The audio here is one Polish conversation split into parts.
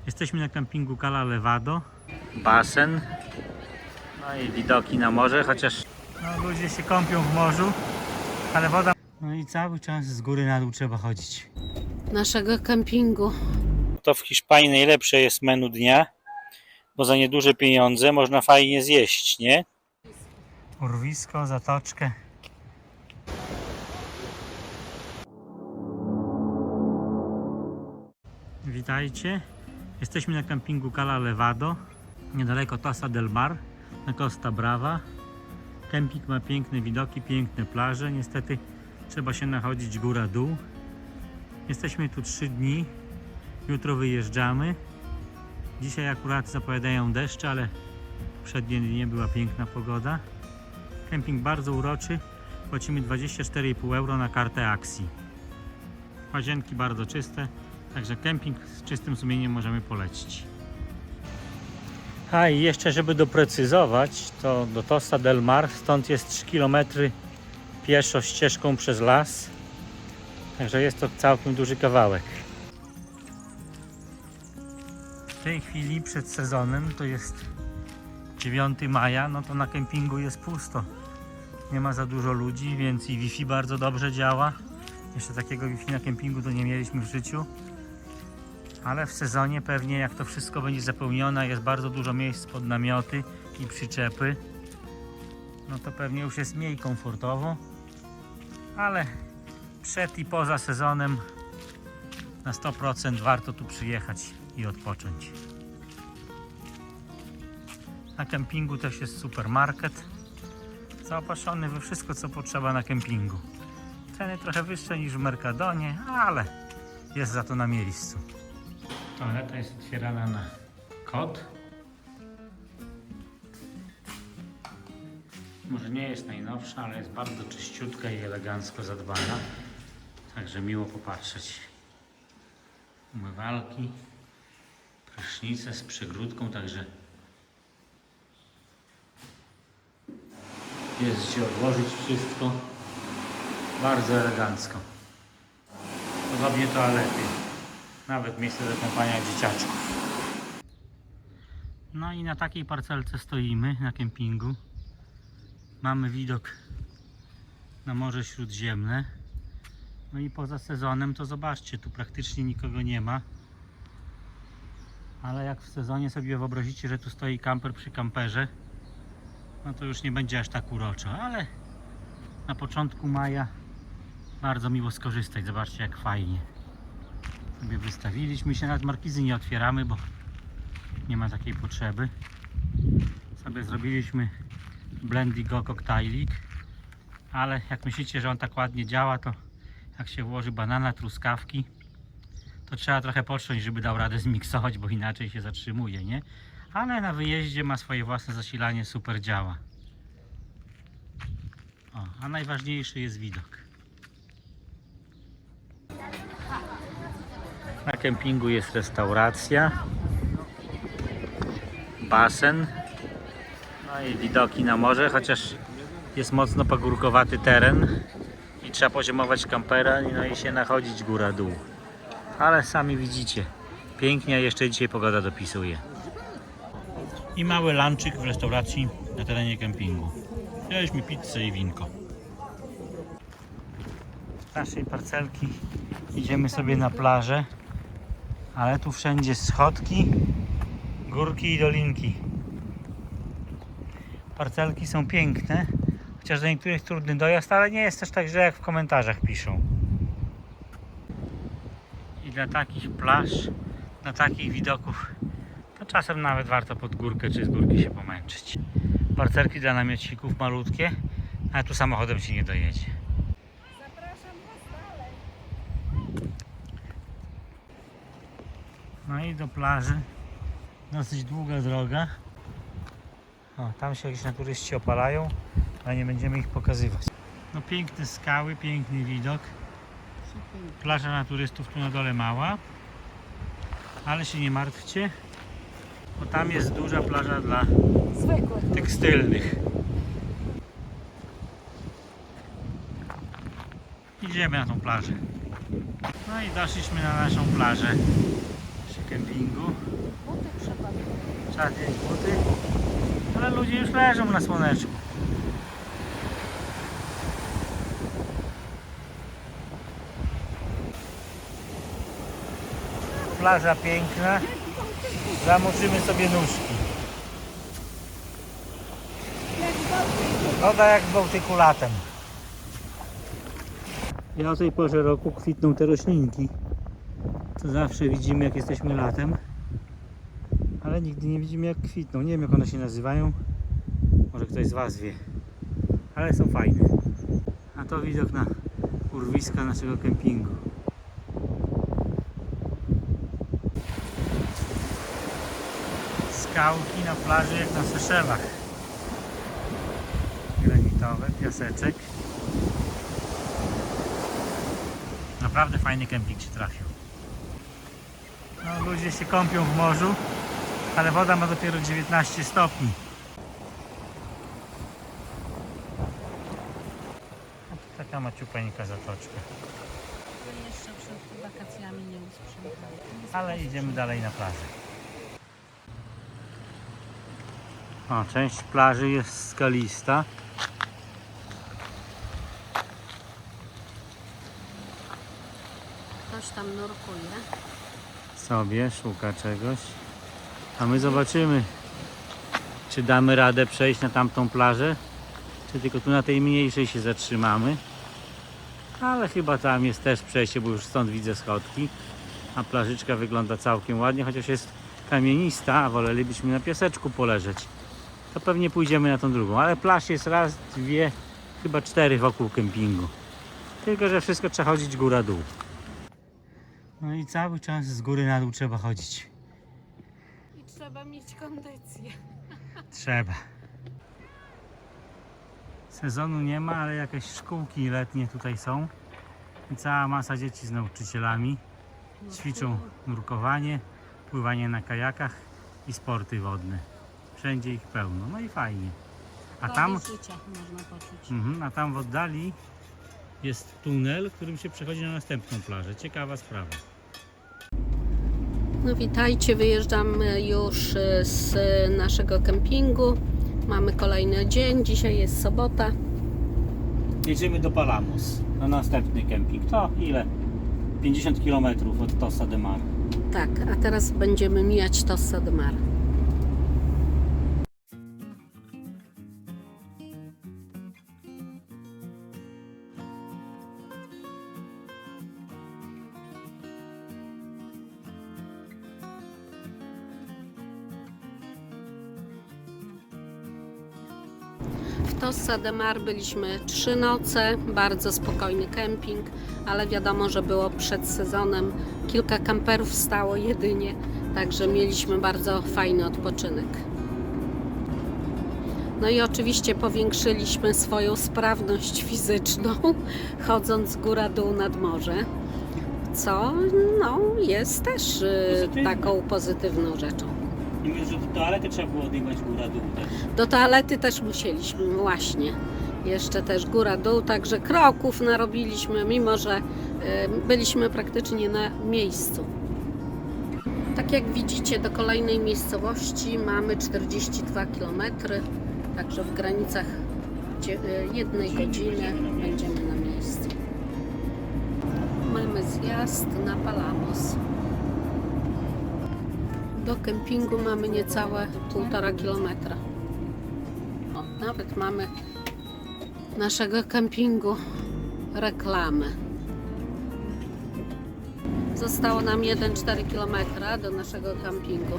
Jesteśmy na kempingu Cala Levado. Basen. No i widoki na morze, chociaż ludzie się kąpią w morzu, ale woda... No i cały czas z góry na dół trzeba chodzić. Naszego kempingu. To w Hiszpanii najlepsze jest menu dnia, bo za nieduże pieniądze można fajnie zjeść, nie? Urwisko, zatoczkę. Witajcie. Jesteśmy na kempingu Cala Levado, niedaleko Tossa del Mar, na Costa Brava. Kemping ma piękne widoki, piękne plaże. Niestety trzeba się nachodzić góra-dół. Jesteśmy tu 3 dni. Jutro wyjeżdżamy. Dzisiaj akurat zapowiadają deszcze, ale przednie dnie była piękna pogoda. Kemping bardzo uroczy. Płacimy 24,5 euro na kartę akcji. Łazienki bardzo czyste. Także kemping z czystym sumieniem możemy polecić. A i jeszcze, żeby doprecyzować, to do Tossa del Mar, stąd jest 3 km pieszo ścieżką przez las. Także jest to całkiem duży kawałek. W tej chwili przed sezonem, to jest 9 maja, no to na kempingu jest pusto. Nie ma za dużo ludzi, więc i Wi-Fi bardzo dobrze działa. Jeszcze takiego Wi-Fi na kempingu to nie mieliśmy w życiu. Ale w sezonie pewnie, jak to wszystko będzie zapełnione, jest bardzo dużo miejsc pod namioty i przyczepy, no to pewnie już jest mniej komfortowo, ale przed i poza sezonem na 100% warto tu przyjechać i odpocząć. Na kempingu też jest supermarket zaopatrzony we wszystko, co potrzeba na kempingu. Ceny trochę wyższe niż w Mercadonie, ale jest za to na miejscu. Toaleta jest otwierana na kod. Może nie jest najnowsza, ale jest bardzo czyściutka i elegancko zadbana. Także miło popatrzeć. Umywalki, prysznice z przegródką, także jest gdzie odłożyć wszystko. Bardzo elegancko. Podobnie toalety. Nawet miejsce do kąpania dzieciaczków. No i na takiej parcelce stoimy na kempingu. Mamy widok na Morze Śródziemne. No i poza sezonem to zobaczcie, tu praktycznie nikogo nie ma. Ale jak w sezonie sobie wyobrazicie, że tu stoi kamper przy kamperze, no to już nie będzie aż tak uroczo. Ale na początku maja bardzo miło skorzystać. Zobaczcie, jak fajnie sobie wystawiliśmy się, nawet markizy nie otwieramy, bo nie ma takiej potrzeby. Sobie zrobiliśmy Blendigo koktajlik, ale jak myślicie, że on tak ładnie działa, to jak się włoży banana, truskawki, to trzeba trochę potrząść, żeby dał radę zmiksować, bo inaczej się zatrzymuje, nie? Ale na wyjeździe ma swoje własne zasilanie, super działa. O, a najważniejszy jest widok. Na kempingu jest restauracja, basen, no i widoki na morze, chociaż jest mocno pagórkowaty teren i trzeba poziomować kampera, no i się nachodzić góra-dół. Ale sami widzicie, pięknie, jeszcze dzisiaj pogoda dopisuje. I mały lunchik w restauracji na terenie kempingu. Wzięliśmy pizzę i winko. Z naszej parcelki idziemy sobie na plażę. Ale tu wszędzie schodki, górki i dolinki. Parcelki są piękne, chociaż do niektórych trudny dojazd, ale nie jest też tak źle, jak w komentarzach piszą. I dla takich plaż, dla takich widoków, to czasem nawet warto pod górkę czy z górki się pomęczyć. Parcelki dla namiotników malutkie, ale tu samochodem się nie dojedzie. No i do plaży dosyć długa droga. O, tam się jakieś naturyści opalają, ale nie będziemy ich pokazywać. No piękne skały, piękny widok. Plaża na turystów tu na dole mała, ale się nie martwcie, bo tam jest duża plaża dla tekstylnych. Idziemy na tą plażę. No i doszliśmy na naszą plażę. kempingu. Buty trzeba było. Trzeba zdjąć buty, ale ludzie już leżą na słoneczku. Plaża piękna, zamoczymy sobie nóżki. Woda jak w Bałtyku latem. I o tej porze roku kwitną te roślinki, co zawsze widzimy jak jesteśmy latem, ale nigdy nie widzimy jak kwitną. Nie wiem jak one się nazywają, może ktoś z Was wie, ale są fajne. A to widok na urwiska naszego kempingu. Skałki na plaży jak na Seszelach. Granitowe, piaseczek. Naprawdę fajny kemping się trafił. No, ludzie się kąpią w morzu, ale woda ma dopiero 19 stopni. A tu taka maciupeńka zatoczka. Jeszcze przed wakacjami nie usprzątali. Ale idziemy dalej na plażę. O, część plaży jest skalista. Ktoś tam nurkuje. Sobie szuka czegoś. A my zobaczymy, czy damy radę przejść na tamtą plażę, czy tylko tu na tej mniejszej się zatrzymamy. Ale chyba tam jest też przejście, bo już stąd widzę schodki. A plażyczka wygląda całkiem ładnie, chociaż jest kamienista, a wolelibyśmy na piaseczku poleżeć. To pewnie pójdziemy na tą drugą, ale plaż jest raz, dwie, chyba 4 wokół kempingu. Tylko że wszystko trzeba chodzić góra-dół. No i cały czas z góry na dół trzeba chodzić. I trzeba mieć kondycję. Trzeba. Sezonu nie ma, ale jakieś szkółki letnie tutaj są. I cała masa dzieci z nauczycielami. Ćwiczą nurkowanie, pływanie na kajakach i sporty wodne. Wszędzie ich pełno, no i fajnie. A tam, życia można poczuć. a tam w oddali jest tunel, którym się przechodzi na następną plażę. Ciekawa sprawa. No witajcie, wyjeżdżamy już z naszego kempingu. Mamy kolejny dzień, dzisiaj jest sobota. Jedziemy do Palamos na następny kemping. To ile? 50 km od Tossa de Mar. Tak, a teraz będziemy mijać Tossa de Mar. W Tossa de Mar byliśmy 3 noce, bardzo spokojny kemping, ale wiadomo, że było przed sezonem, kilka kamperów stało jedynie, także mieliśmy bardzo fajny odpoczynek. No i oczywiście powiększyliśmy swoją sprawność fizyczną, chodząc góra-dół nad morze, co no, jest też taką pozytywną rzeczą. I myślę, że do toalety trzeba było odjechać góra-dół też. Do toalety też musieliśmy, właśnie. Jeszcze też góra-dół, także kroków narobiliśmy, mimo że byliśmy praktycznie na miejscu. Tak jak widzicie, do kolejnej miejscowości mamy 42 km, także w granicach 1 godziny będziemy na miejscu. Mamy zjazd na Palamos. Do kempingu mamy niecałe 1,5 kilometra. O, nawet mamy naszego kempingu reklamę. Zostało nam 1,4 km do naszego kempingu.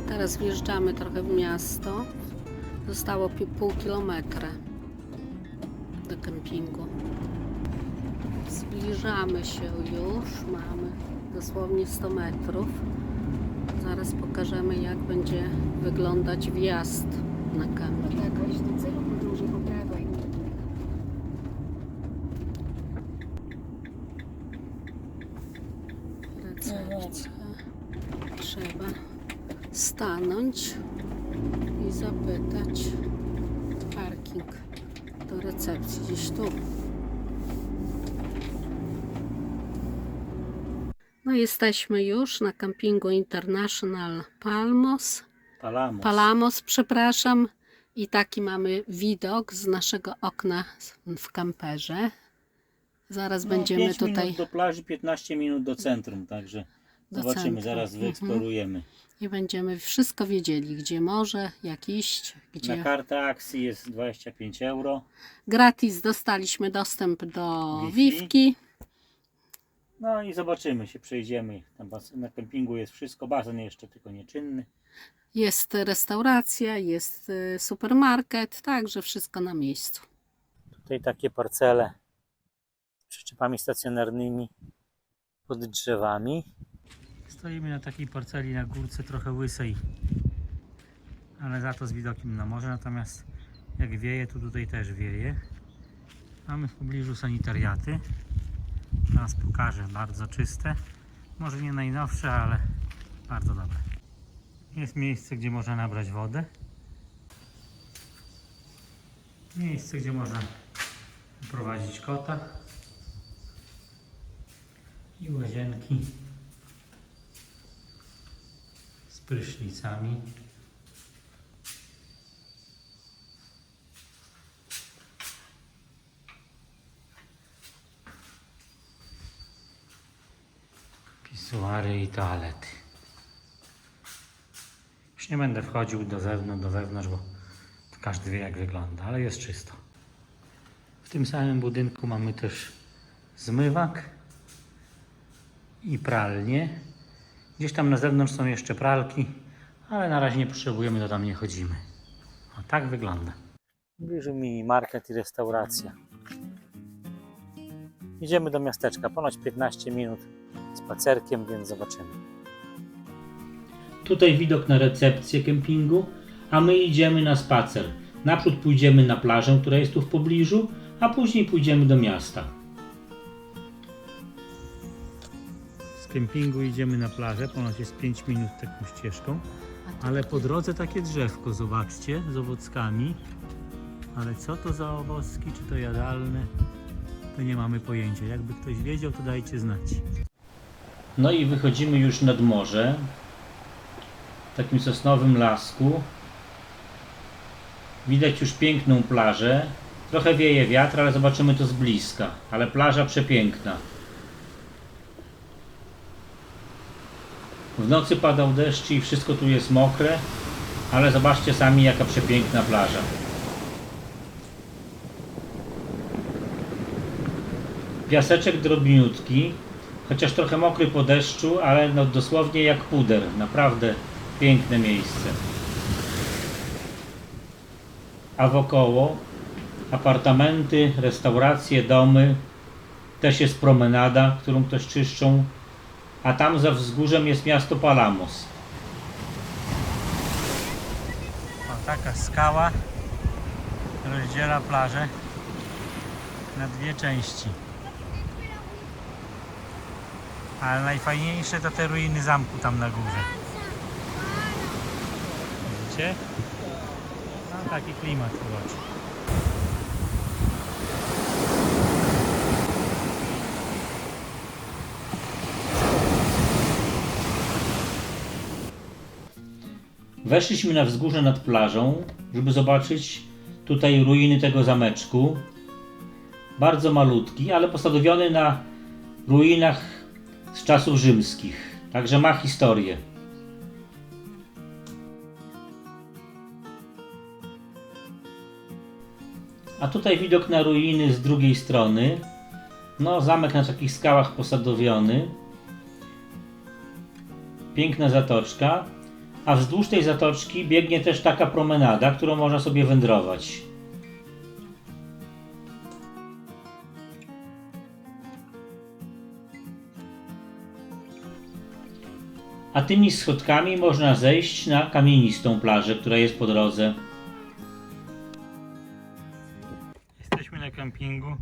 Teraz wjeżdżamy trochę w miasto. Zostało 0,5 kilometra do kempingu. Zbliżamy się już, mamy dosłownie 100 metrów. Zaraz pokażemy, jak będzie wyglądać wjazd na kemping. Jakoś do celu podróży po prawej. Recepcja. Trzeba stanąć i zapytać parking do recepcji gdzieś tu. No jesteśmy już na kampingu International Palamos. Palamos, przepraszam. I taki mamy widok z naszego okna w kamperze. Zaraz będziemy 5 tutaj minut do plaży, 15 minut do centrum, także do zobaczymy, centrum. zaraz wyeksplorujemy. I będziemy wszystko wiedzieli, gdzie może, jak iść, Na gdzie. kartę akcji jest 25 euro. Gratis dostaliśmy dostęp do Wi-Fi. Wi-Fi. No i zobaczymy, się przejdziemy. Na kempingu jest wszystko, basen jeszcze tylko nieczynny. Jest restauracja, jest supermarket, także wszystko na miejscu. Tutaj takie parcele z przyczepami stacjonarnymi pod drzewami. Stoimy na takiej parceli na górce trochę łysej, ale za to z widokiem na morze, natomiast jak wieje, to tutaj też wieje. Mamy w pobliżu sanitariaty. Teraz pokażę, bardzo czyste. Może nie najnowsze, ale bardzo dobre. Jest miejsce, gdzie można nabrać wodę. Miejsce, gdzie można prowadzić kota. I łazienki z prysznicami. Pisuary i toalety. Już nie będę wchodził do wewnątrz, bo każdy wie, jak wygląda, ale jest czysto. W tym samym budynku mamy też zmywak i pralnię. Gdzieś tam na zewnątrz są jeszcze pralki, ale na razie nie potrzebujemy, to tam nie chodzimy. O, tak wygląda. Bliżej mi market i restauracja. Idziemy do miasteczka, ponoć 15 minut spacerkiem, więc zobaczymy. Tutaj widok na recepcję kempingu, a my idziemy na spacer. Naprzód pójdziemy na plażę, która jest tu w pobliżu, a później pójdziemy do miasta. Z kempingu idziemy na plażę, ponoć jest 5 minut taką ścieżką, ale po drodze takie drzewko, zobaczcie, z owockami. Ale co to za owocki, czy to jadalne, to nie mamy pojęcia. Jakby ktoś wiedział, to dajcie znać. No i wychodzimy już nad morze, w takim sosnowym lasku. Widać już piękną plażę. Trochę wieje wiatr, ale zobaczymy to z bliska. Ale plaża przepiękna. W nocy padał deszcz i wszystko tu jest mokre, ale zobaczcie sami, jaka przepiękna plaża. Piaseczek drobniutki, chociaż trochę mokry po deszczu, ale no dosłownie jak puder. Naprawdę piękne miejsce. A wokoło apartamenty, restauracje, domy. Też jest promenada, którą ktoś czyszczą. A tam za wzgórzem jest miasto Palamos. O, taka skała rozdziela plażę na dwie części. Ale najfajniejsze to te ruiny zamku tam na górze. Widzicie? No taki klimat uroczy. Weszliśmy na wzgórze nad plażą, żeby zobaczyć tutaj ruiny tego zameczku. Bardzo malutki, ale postawiony na ruinach z czasów rzymskich. Także ma historię. A tutaj widok na ruiny z drugiej strony. No, zamek na takich skałach posadowiony. Piękna zatoczka. A wzdłuż tej zatoczki biegnie też taka promenada, którą można sobie wędrować. A tymi schodkami można zejść na kamienistą plażę, która jest po drodze. Jesteśmy na kempingu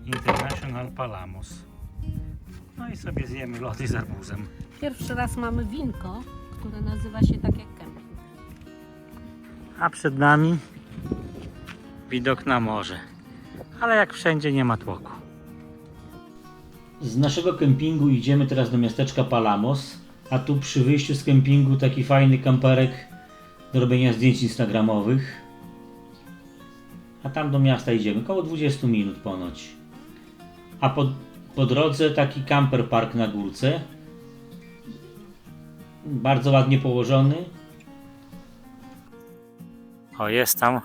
International Palamos. No i sobie zjemy lody z arbuzem. Pierwszy raz mamy winko, które nazywa się tak jak kemping. A przed nami widok na morze. Ale jak wszędzie nie ma tłoku. Z naszego kempingu idziemy teraz do miasteczka Palamos, a tu przy wyjściu z kempingu taki fajny kamperek do robienia zdjęć instagramowych. A tam do miasta idziemy, około 20 minut ponoć. A po drodze taki camper park na górce. Bardzo ładnie położony. O, jest tam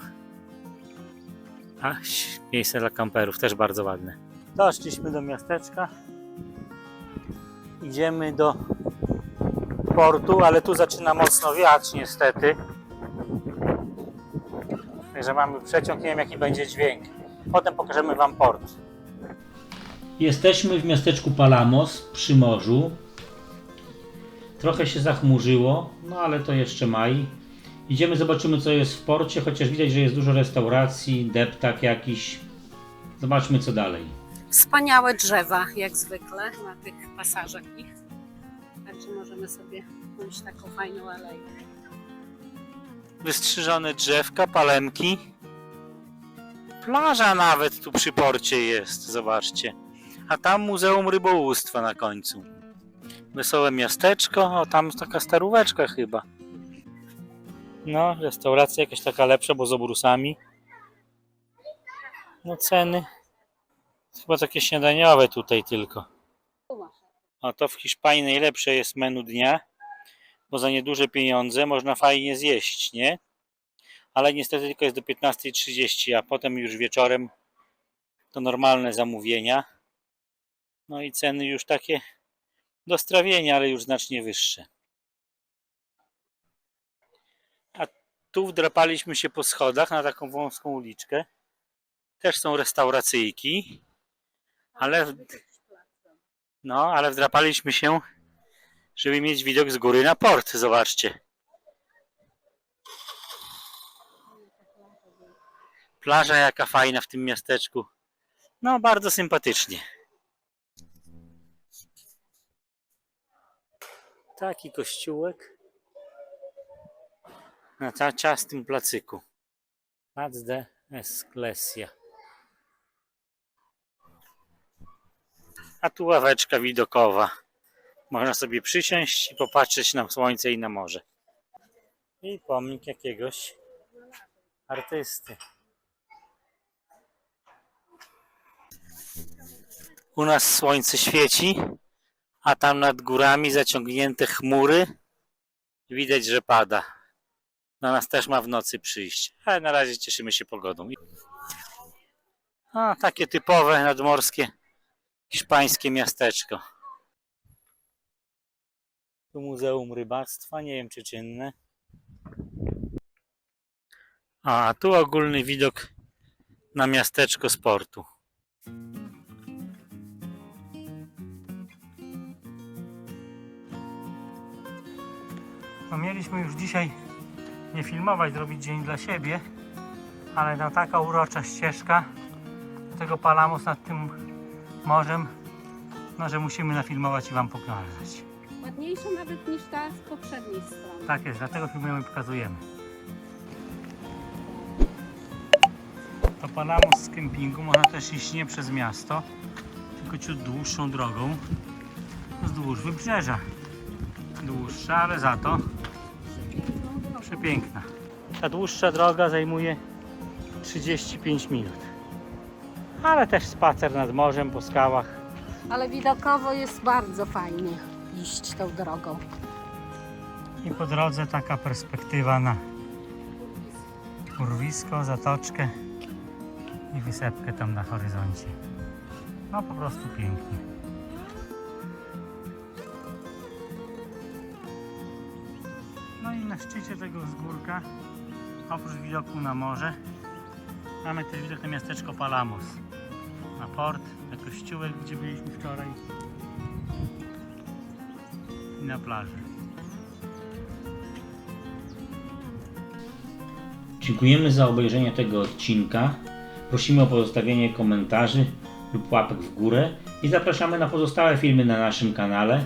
miejsce dla kamperów, też bardzo ładne. Doszliśmy do miasteczka. Idziemy do portu, ale tu zaczyna mocno wiać niestety. Także mamy przeciąg, nie wiem jaki będzie dźwięk. Potem pokażemy wam port. Jesteśmy w miasteczku Palamos przy morzu. Trochę się zachmurzyło, no ale to jeszcze maj. Idziemy, zobaczymy co jest w porcie, chociaż widać, że jest dużo restauracji, deptak jakiś. Zobaczmy co dalej. Wspaniałe drzewa, jak zwykle, na tych pasażach ich. Także możemy sobie pójść taką fajną aleję. Wystrzyżone drzewka, palemki. Plaża nawet tu przy porcie jest, zobaczcie. A tam Muzeum Rybołówstwa na końcu. Wesołe miasteczko, o tam taka staróweczka chyba. No, restauracja jakaś taka lepsza, bo z obrusami. No ceny chyba takie śniadaniowe tutaj tylko. A to w Hiszpanii najlepsze jest menu dnia, bo za nieduże pieniądze można fajnie zjeść, nie? Ale niestety tylko jest do 15:30, a potem już wieczorem to normalne zamówienia. No i ceny już takie do strawienia, ale już znacznie wyższe. A tu wdrapaliśmy się po schodach na taką wąską uliczkę. Też są restauracyjki, ale wdrapaliśmy się, żeby mieć widok z góry na port. Zobaczcie. Plaża jaka fajna w tym miasteczku. No, bardzo sympatycznie. Taki kościółek na ciastym placyku. Plac de Esclesia. A tu ławeczka widokowa. Można sobie przysiąść i popatrzeć na słońce i na morze. I pomnik jakiegoś artysty. U nas słońce świeci, a tam nad górami zaciągnięte chmury. Widać, że pada. Na nas też ma w nocy przyjść, ale na razie cieszymy się pogodą. A, takie typowe nadmorskie hiszpańskie miasteczko. Tu Muzeum Rybactwa, nie wiem czy czynne. A tu ogólny widok na miasteczko z portu. No mieliśmy już dzisiaj nie filmować, zrobić dzień dla siebie, ale no taka urocza ścieżka do tego Palamos nad tym morzem, no że musimy nafilmować i wam pokazać. Ładniejsza nawet niż ta z poprzedniej strony. Tak jest, dlatego filmujemy i pokazujemy. Do Palamos z kempingu można też iść nie przez miasto, tylko ciut dłuższą drogą wzdłuż wybrzeża. Dłuższa, ale za to przepiękna. Ta dłuższa droga zajmuje 35 minut. Ale też spacer nad morzem po skałach. Ale widokowo jest bardzo fajnie iść tą drogą. I po drodze taka perspektywa na urwisko, zatoczkę i wysepkę tam na horyzoncie. No po prostu pięknie. No i na szczycie tego wzgórka, oprócz widoku na morze, mamy też widok na miasteczko Palamos. Na port, na kościółek, gdzie byliśmy wczoraj i na plaży. Dziękujemy za obejrzenie tego odcinka. Prosimy o pozostawienie komentarzy lub łapek w górę i zapraszamy na pozostałe filmy na naszym kanale.